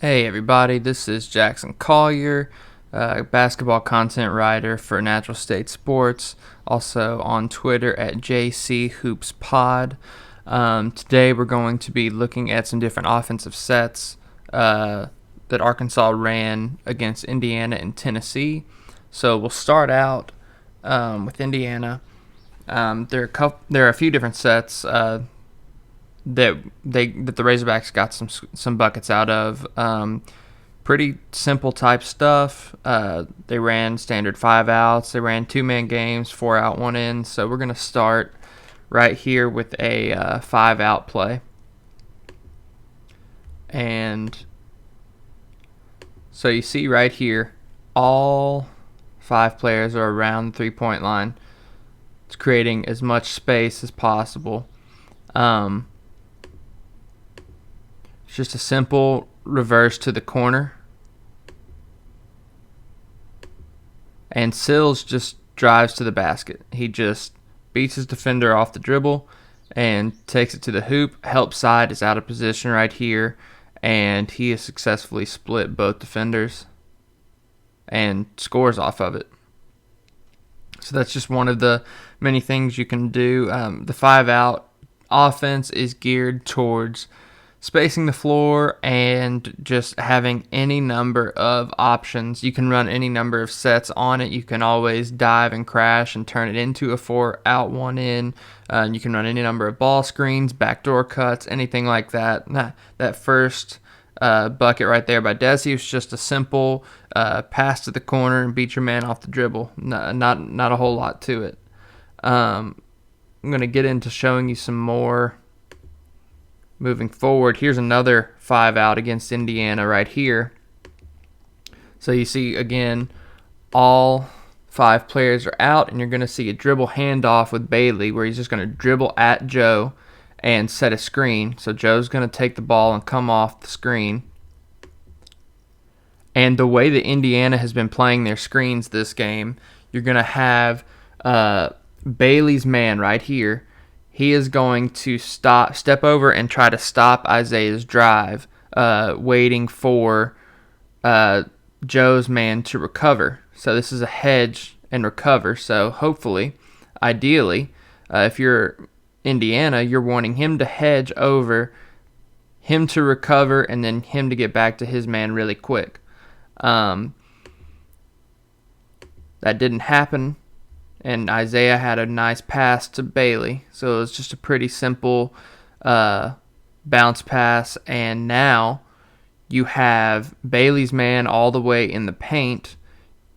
Hey everybody, this is Jackson Collier, basketball content writer for Natural State Sports, also on Twitter at JCHoopsPod. Today we're going to be looking at some different offensive sets that Arkansas ran against Indiana and Tennessee. So we'll start out with Indiana. There are a few different sets that the Razorbacks got some buckets out of. Pretty simple type stuff. They ran standard 5 outs. They ran 2-man games, 4 out, 1 in. So we're gonna start right here with a 5 out play. And so you see right here, all 5 players are around the 3-point line. It's creating as much space as possible. It's just a simple reverse to the corner. And Sills just drives to the basket. He just beats his defender off the dribble and takes it to the hoop. Help side is out of position right here, and he has successfully split both defenders and scores off of it. So that's just one of the many things you can do. The 5 out offense is geared towards spacing the floor and just having any number of options. You can run any number of sets on it. You can always dive and crash and turn it into a 4 out, 1 in. You can run any number of ball screens, backdoor cuts, anything like that. That first bucket right there by Desi was just a simple pass to the corner and beat your man off the dribble. Not a whole lot to it. I'm going to get into showing you some more moving forward. Here's another 5 out against Indiana right here. So you see, again, all 5 players are out, and you're going to see a dribble handoff with Bailey where he's just going to dribble at Joe and set a screen. So Joe's going to take the ball and come off the screen. And the way that Indiana has been playing their screens this game, you're going to have Bailey's man right here. He is going to step over and try to stop Isaiah's drive, waiting for Joe's man to recover. So this is a hedge and recover. So hopefully, ideally, if you're Indiana, you're wanting him to hedge over, him to recover, and then him to get back to his man really quick. That didn't happen. And Isaiah had a nice pass to Bailey. So it was just a pretty simple bounce pass. And now you have Bailey's man all the way in the paint.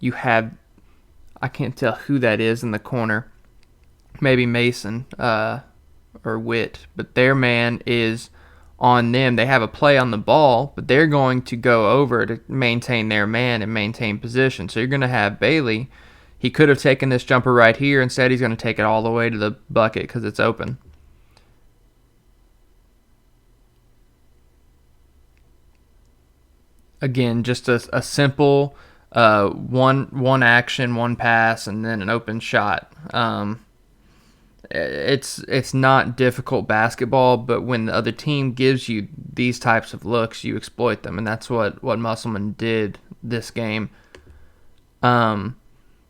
You have, I can't tell who that is in the corner. Maybe Mason or Witt. But their man is on them. They have a play on the ball, but they're going to go over to maintain their man and maintain position. So you're going to have Bailey. He could have taken this jumper right here. Instead, he's going to take it all the way to the bucket because it's open. Again, just a simple one action, one pass, and then an open shot. It's not difficult basketball, but when the other team gives you these types of looks, you exploit them, and that's what Musselman did this game.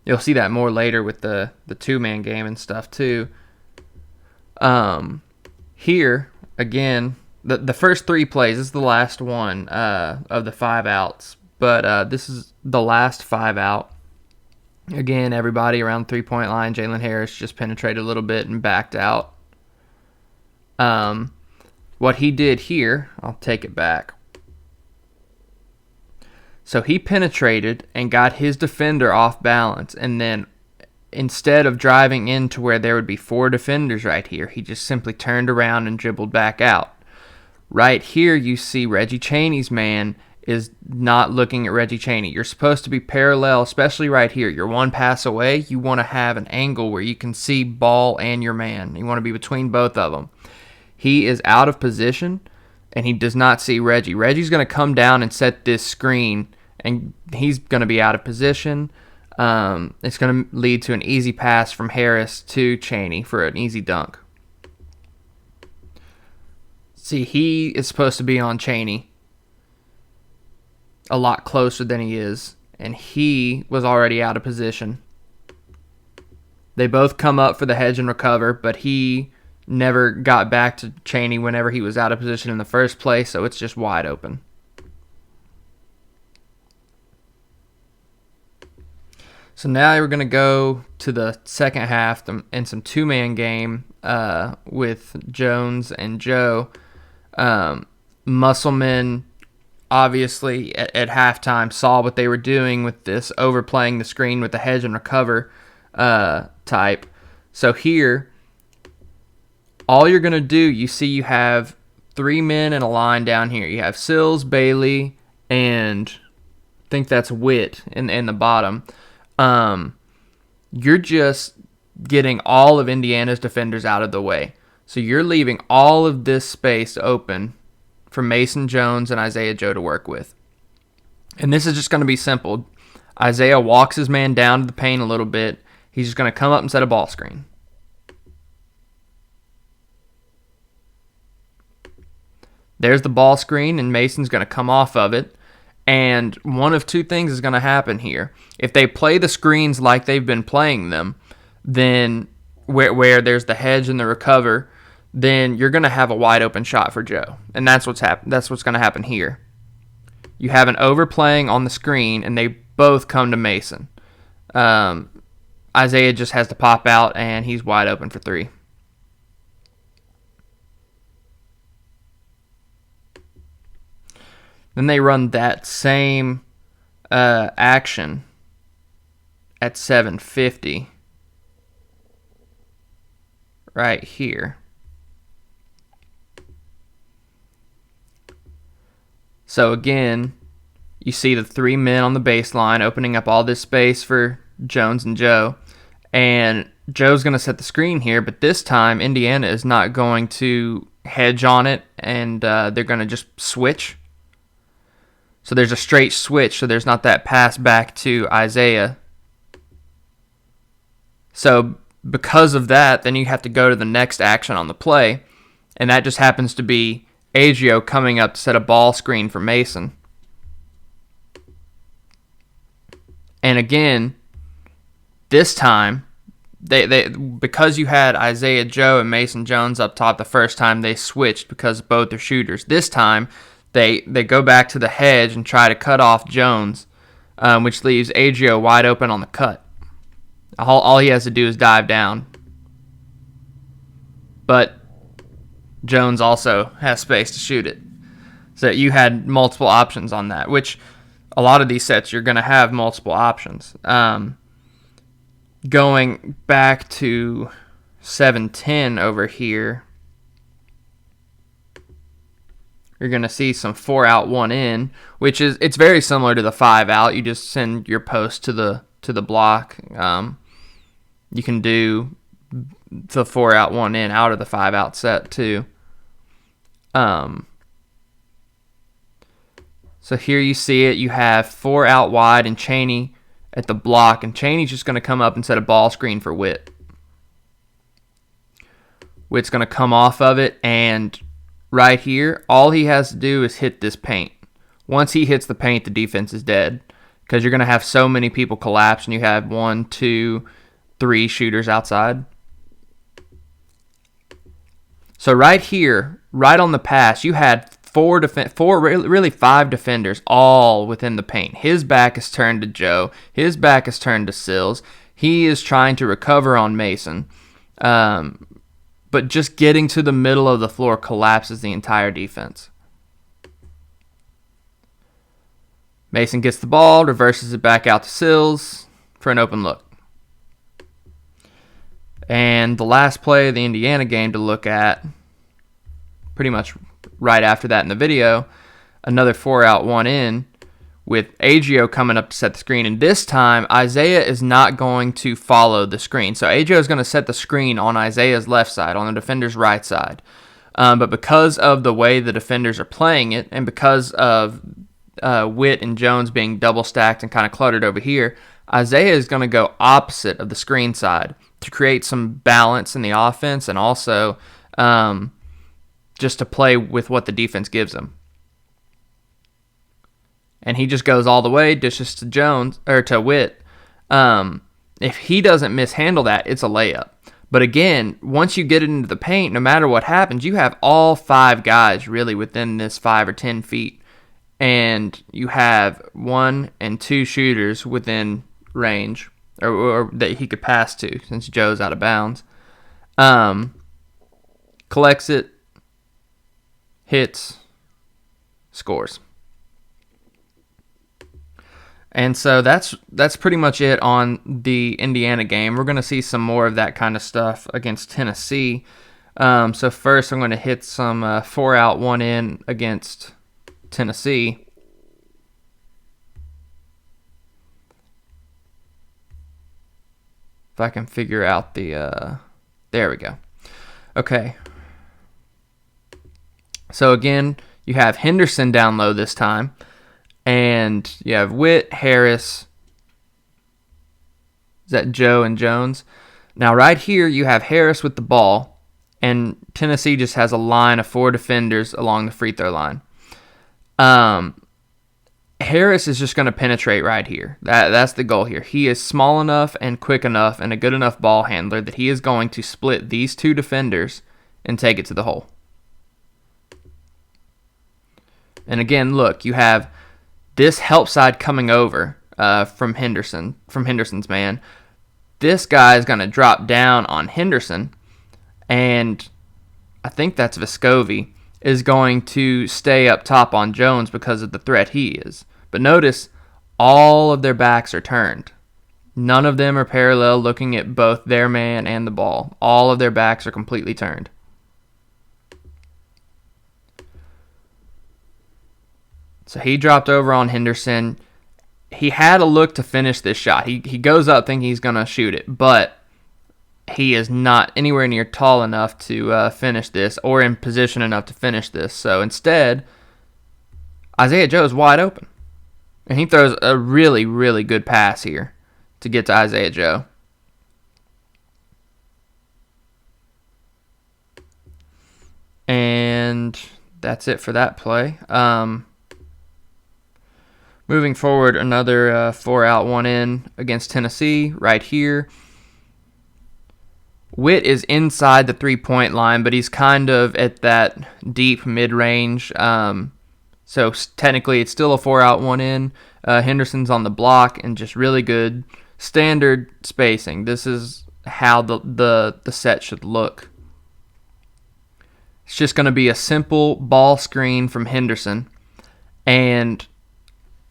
You'll see that more later with the 2-man game and stuff too. Here, again, the first 3 plays, this is the last one of the 5 outs. But this is the last 5 out. Again, everybody around the 3-point line. Jalen Harris just penetrated a little bit and backed out. What he did here, I'll take it back. So he penetrated and got his defender off balance, and then instead of driving into where there would be 4 defenders right here, he just simply turned around and dribbled back out. Right here you see Reggie Chaney's man is not looking at Reggie Chaney. You're supposed to be parallel, especially right here. You're 1 pass away. You want to have an angle where you can see ball and your man. You want to be between both of them. He is out of position, and he does not see Reggie. Reggie's going to come down and set this screen, and he's going to be out of position. It's going to lead to an easy pass from Harris to Chaney for an easy dunk. See, he is supposed to be on Chaney. a lot closer than he is, and he was already out of position. They both come up for the hedge and recover, but he never got back to Chaney whenever he was out of position in the first place, so it's just wide open. So now we're going to go to the second half and some two-man game with Jones and Joe. Musselman, obviously, at halftime saw what they were doing with this overplaying the screen with the hedge and recover type. So here, all you're going to do, you see you have three men in a line down here. You have Sills, Bailey, and I think that's Witt in the bottom. You're just getting all of Indiana's defenders out of the way. So you're leaving all of this space open for Mason Jones and Isaiah Joe to work with. And this is just going to be simple. Isaiah walks his man down to the paint a little bit. He's just going to come up and set a ball screen. There's the ball screen, and Mason's going to come off of it. And one of two things is going to happen here. If they play the screens like they've been playing them, then where there's the hedge and the recover, then you're going to have a wide open shot for Joe. And that's what's going to happen here. You have an overplaying on the screen, and they both come to Mason. Isaiah just has to pop out, and he's wide open for three. Then they run that same action at 7:50 right here. So again, you see the three men on the baseline opening up all this space for Jones and Joe. And Joe's going to set the screen here, but this time Indiana is not going to hedge on it, and they're going to just switch. So there's a straight switch, so there's not that pass back to Isaiah. So because of that, then you have to go to the next action on the play, and that just happens to be Adrio coming up to set a ball screen for Mason. And again, this time, they because you had Isaiah Joe and Mason Jones up top the first time, they switched because both are shooters. This time, they go back to the hedge and try to cut off Jones, which leaves Adrio wide open on the cut. All he has to do is dive down. But Jones also has space to shoot it. So you had multiple options on that, which a lot of these sets you're going to have multiple options. Going back to 7:10 over here, you're going to see some 4 out, 1 in, which it's very similar to the 5 out. You just send your post to the block. You can do the 4 out, 1 in out of the 5 out set too. So here you see it. You have 4 out wide and Chaney at the block, and Chaney's just going to come up and set a ball screen for Witt. Witt's going to come off of it, and right here, all he has to do is hit this paint. Once he hits the paint, the defense is dead because you're going to have so many people collapse, and you have 1, 2, 3 shooters outside. So right here, right on the pass, you had 5 defenders all within the paint. His back is turned to Joe. His back is turned to Sills. He is trying to recover on Mason. But just getting to the middle of the floor collapses the entire defense. Mason gets the ball, reverses it back out to Sills for an open look. And the last play of the Indiana game to look at, pretty much right after that in the video, another 4 out, 1 in, with Adrio coming up to set the screen. And this time, Isaiah is not going to follow the screen. So Adrio is going to set the screen on Isaiah's left side, on the defender's right side. But because of the way the defenders are playing it, and because of Witt and Jones being double stacked and kind of cluttered over here, Isaiah is going to go opposite of the screen side to create some balance in the offense, and also just to play with what the defense gives him. and he just goes all the way, dishes to Jones or to Witt. If he doesn't mishandle that, it's a layup. But again, once you get it into the paint, no matter what happens, you have all 5 guys really within this 5 or 10 feet. And you have 1 and 2 shooters within range, or that he could pass to, since Joe's out of bounds. Collects it, hits, scores. And so that's pretty much it on the Indiana game. We're going to see some more of that kind of stuff against Tennessee. So first I'm going to hit some 4 out, 1 in against Tennessee. If I can figure out the... there we go. Okay. So again, you have Henderson down low this time. And you have Witt, Harris. Is that Joe and Jones? Now right here you have Harris with the ball. And Tennessee just has a line of 4 defenders along the free throw line. Harris is just going to penetrate right here. That's the goal here. He is small enough and quick enough and a good enough ball handler that he is going to split these 2 defenders and take it to the hole. And again, look, you have this help side coming over from Henderson's man. This guy is going to drop down on Henderson, and I think that's Vescovi, is going to stay up top on Jones because of the threat he is. But notice, all of their backs are turned. None of them are parallel looking at both their man and the ball. All of their backs are completely turned. So he dropped over on Henderson. He had a look to finish this shot. He goes up thinking he's going to shoot it, but he is not anywhere near tall enough to finish this or in position enough to finish this. So instead, Isaiah Joe is wide open. And he throws a really, really good pass here to get to Isaiah Joe. And that's it for that play. Moving forward, another 4 out, 1 in against Tennessee right here. Witt is inside the 3-point line, but he's kind of at that deep mid-range. So technically it's still a 4 out, 1 in. Henderson's on the block and just really good standard spacing. This is how the set should look. It's just going to be a simple ball screen from Henderson, and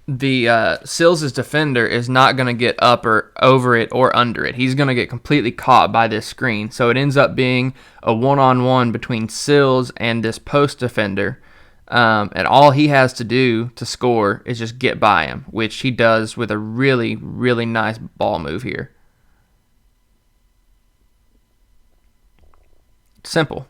the Sills' defender is not going to get up or over it or under it. He's going to get completely caught by this screen. So it ends up being a one-on-one between Sills and this post defender. And all he has to do to score is just get by him, which he does with a really, really nice ball move here. Simple.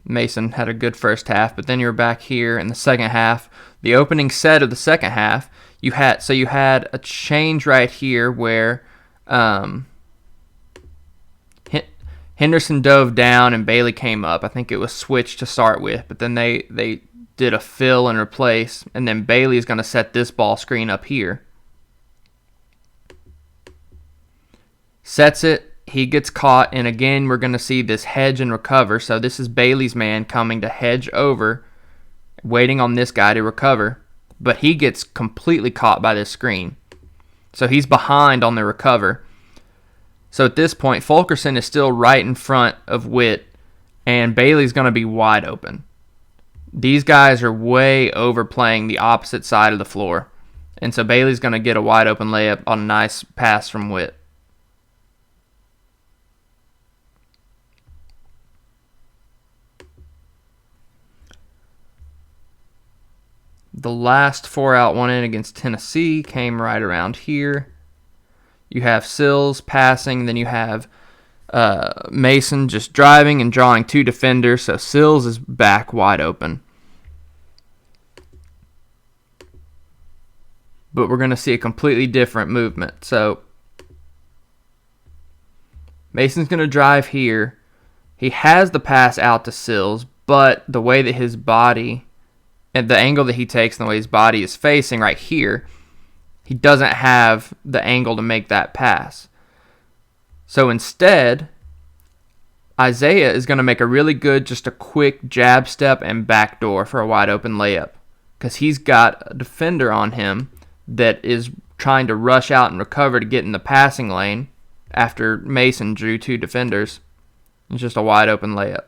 Mason had a good first half, but then you're back here in the second half. The opening set of the second half, you had a change right here where Henderson dove down and Bailey came up. I think it was switched to start with, but then they did a fill and replace, and then Bailey is going to set this ball screen up here. Sets it. He gets caught, and again, we're going to see this hedge and recover. So this is Bailey's man coming to hedge over, waiting on this guy to recover. But he gets completely caught by this screen. So he's behind on the recover. So at this point, Fulkerson is still right in front of Witt, and Bailey's going to be wide open. These guys are way overplaying the opposite side of the floor. And so Bailey's going to get a wide open layup on a nice pass from Witt. The last 4 out, 1 in against Tennessee came right around here. You have Sills passing, then you have Mason just driving and drawing 2 defenders, so Sills is back wide open. But we're going to see a completely different movement. So Mason's going to drive here. He has the pass out to Sills, but the way that his body and the angle that he takes and the way his body is facing right here, he doesn't have the angle to make that pass. So instead, Isaiah is going to make a really good, just a quick jab step and backdoor for a wide open layup, because he's got a defender on him that is trying to rush out and recover to get in the passing lane after Mason drew 2 defenders. It's just a wide open layup.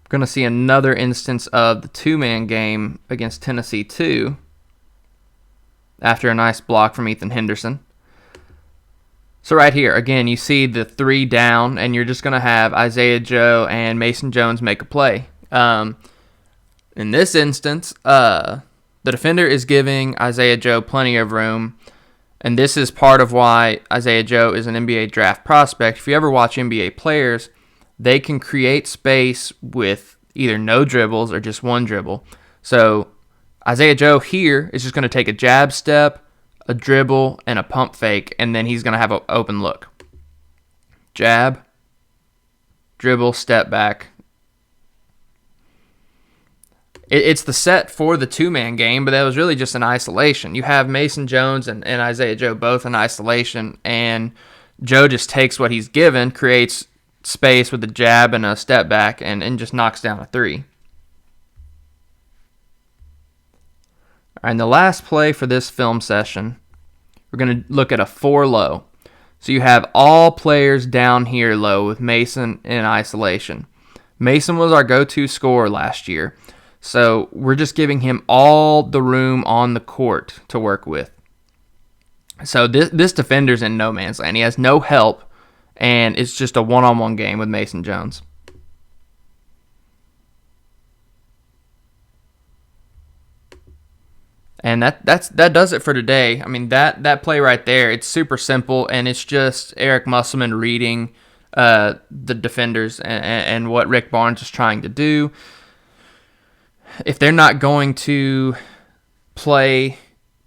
Going to see another instance of the 2-man game against Tennessee 2 after a nice block from Ethan Henderson. So right here, again, you see the 3 down, and you're just going to have Isaiah Joe and Mason Jones make a play. In this instance, the defender is giving Isaiah Joe plenty of room, and this is part of why Isaiah Joe is an NBA draft prospect. If you ever watch NBA players, they can create space with either no dribbles or just one dribble. So Isaiah Joe here is just going to take a jab step, a dribble, and a pump fake, and then he's going to have an open look. Jab, dribble, step back. It's the set for the 2-man game, but that was really just an isolation. You have Mason Jones and Isaiah Joe both in isolation, and Joe just takes what he's given, creates space with a jab and a step back, and just knocks down a 3. And the last play for this film session, we're going to look at a 4 low. So you have all players down here low with Mason in isolation. Mason was our go-to scorer last year, so we're just giving him all the room on the court to work with. So this defender's in no man's land. He has no help, and it's just a one-on-one game with Mason Jones. And that does it for today. I mean, that play right there, it's super simple, and it's just Eric Musselman reading the defenders and what Rick Barnes is trying to do. If they're not going to play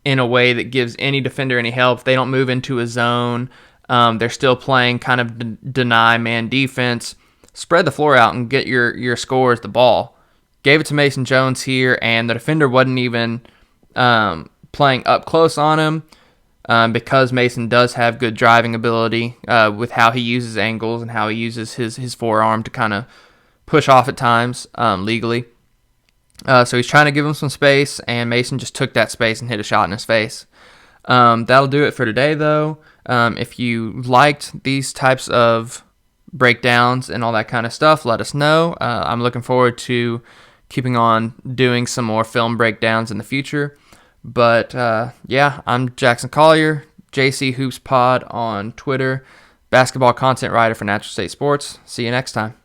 in a way that gives any defender any help, they don't move into a zone, they're still playing kind of deny man defense, spread the floor out and get your scores the ball. Gave it to Mason Jones here, and the defender wasn't even playing up close on him because Mason does have good driving ability with how he uses angles and how he uses his forearm to kind of push off at times legally. So he's trying to give him some space, and Mason just took that space and hit a shot in his face. That'll do it for today, though. If you liked these types of breakdowns and all that kind of stuff, let us know. I'm looking forward to keeping on doing some more film breakdowns in the future. But yeah, I'm Jackson Collier, JC Hoops Pod on Twitter, basketball content writer for Natural State Sports. See you next time.